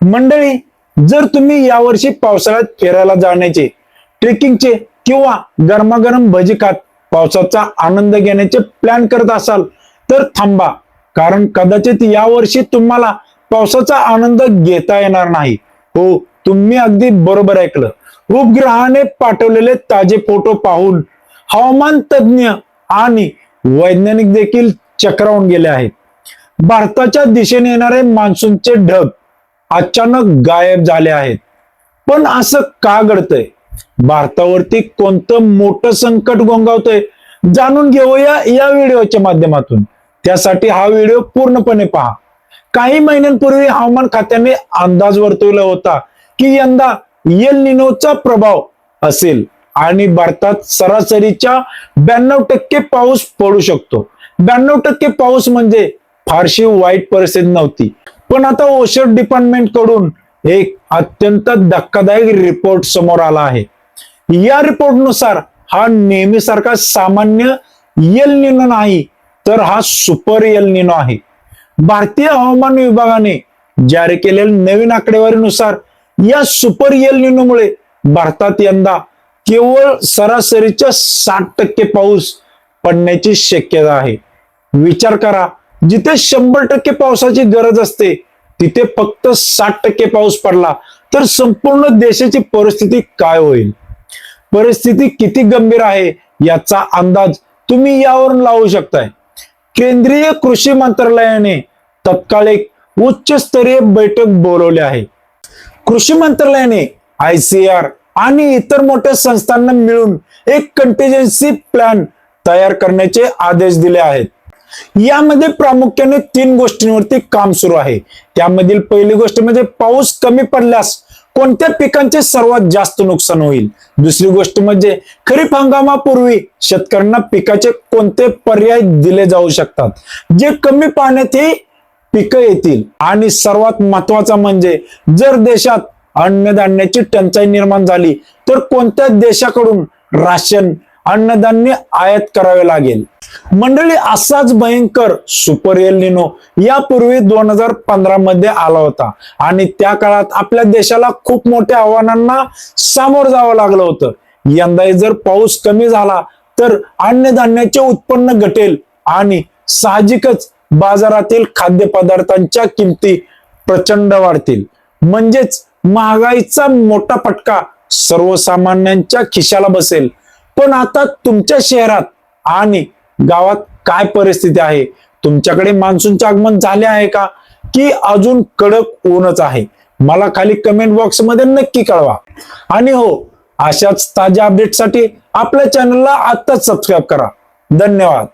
मंडळी, जर तुम्ही यावर्षी पावसाळ्यात फिरायला जाण्याचे, ट्रेकिंगचे किंवा गरमागरम भजी खात पावसाचा आनंद घेण्याचे प्लॅन करत असाल तर थांबा, कारण कदाचित यावर्षी तुम्हाला पावसाचा आनंद घेता येणार नाही. हो, तुम्ही अगदी बरोबर ऐकलं. उपग्रहाने पाठवलेले ताजे फोटो पाहून हवामान तज्ञ आणि वैज्ञानिक देखील चक्रावून गेले आहेत. भारताच्या दिशेने येणारे मान्सूनचे ढग अचानक गायब झाले आहेत. पण असं का घडतंय? भारतावरती कोणतं मोठं संकट घोंगावतंय? जाणून घेऊया या व्हिडिओच्या माध्यमातून. त्यासाठी हा व्हिडिओ पूर्णपणे पहा. काही महिन्यांपूर्वी हवामान खात्याने अंदाज वर्तवला होता की यंदा एल निनोचा प्रभाव असेल आणि भारतात सरासरीच्या 92% पाऊस पडू शकतो. 92% पाऊस म्हणजे फारशी वाईट परिस्थिती नव्हती. पण आता ओशन डिपार्टमेंट कडून एक अत्यंत धक्कादायक रिपोर्ट समोर आला आहे. या रिपोर्टनुसार हा नेहमीसारखा सामान्य एल निनो नाही, तर हा सुपर एल निनो आहे. भारतीय हवामान विभागाने जारी केलेल्या नवीन आकडेवारीनुसार या सुपर एल निनोमुळे भारतात यंदा केवळ सरासरीच्या 60% पाऊस पडण्याची शक्यता आहे. विचार करा, जिथे 100% पावसाची गरज असते तिथे फक्त 60% पाऊस पडला तर संपूर्ण देशाची परिस्थिती काय होईल? परिस्थिती किती गंभीर आहे याचा अंदाज तुम्ही यावरून लावू शकताय. केंद्रीय कृषी मंत्रालयाने तत्काळ एक उच्चस्तरीय बैठक बोलवली आहे. कृषी मंत्रालयाने ICAR आणि इतर मोठ्या संस्थांना मिळून एक कंटिजेन्सी प्लॅन तयार करण्याचे आदेश दिले आहेत. यामध्ये प्रामुख्याने 3 गोष्टींवरती काम सुरू आहे. त्यामधील पहिली गोष्ट म्हणजे पाऊस कमी पडल्यास कोणत्या पिकांचे सर्वात जास्त नुकसान होईल. दुसरी गोष्ट म्हणजे खरीप हंगामापूर्वी शेतकऱ्यांना पिकाचे कोणते पर्याय दिले जाऊ शकतात जे कमी पाण्यात ही पिकं येतील. आणि सर्वात महत्वाचा म्हणजे जर देशात अन्नधान्याची टंचाई निर्माण झाली तर कोणत्या देशाकडून राशन अन्नधान्य आयात करावे लागेल. मंडळी, असाच भयंकर सुपर एल निनो यापूर्वी 2015 मध्ये आला होता आणि त्या काळात आपल्या देशाला खूप मोठ्या आव्हानांना सामोरं जावं लागलं होतं. यंदा जर पाऊस कमी झाला तर अन्नधान्याचे उत्पन्न घटेल आणि साहजिकच बाजारातील खाद्यपदार्थांच्या किमती प्रचंड वाढतील. म्हणजेच महागाईचा मोठा फटका सर्वसामान्यांच्या खिशाला बसेल. पण आता तुमच्या शहरात आणि गावात काय परिस्थिती आहे? तुमच्याकडे मान्सूनचे आगमन झाले आहे का, की अजून कडक ऊनच आहे? मला खाली कमेंट बॉक्स मध्ये नक्की कळवा. आणि हो, अशाच ताज्या अपडेटसाठी आपल्या चॅनलला आत्ताच सबस्क्राईब करा. धन्यवाद.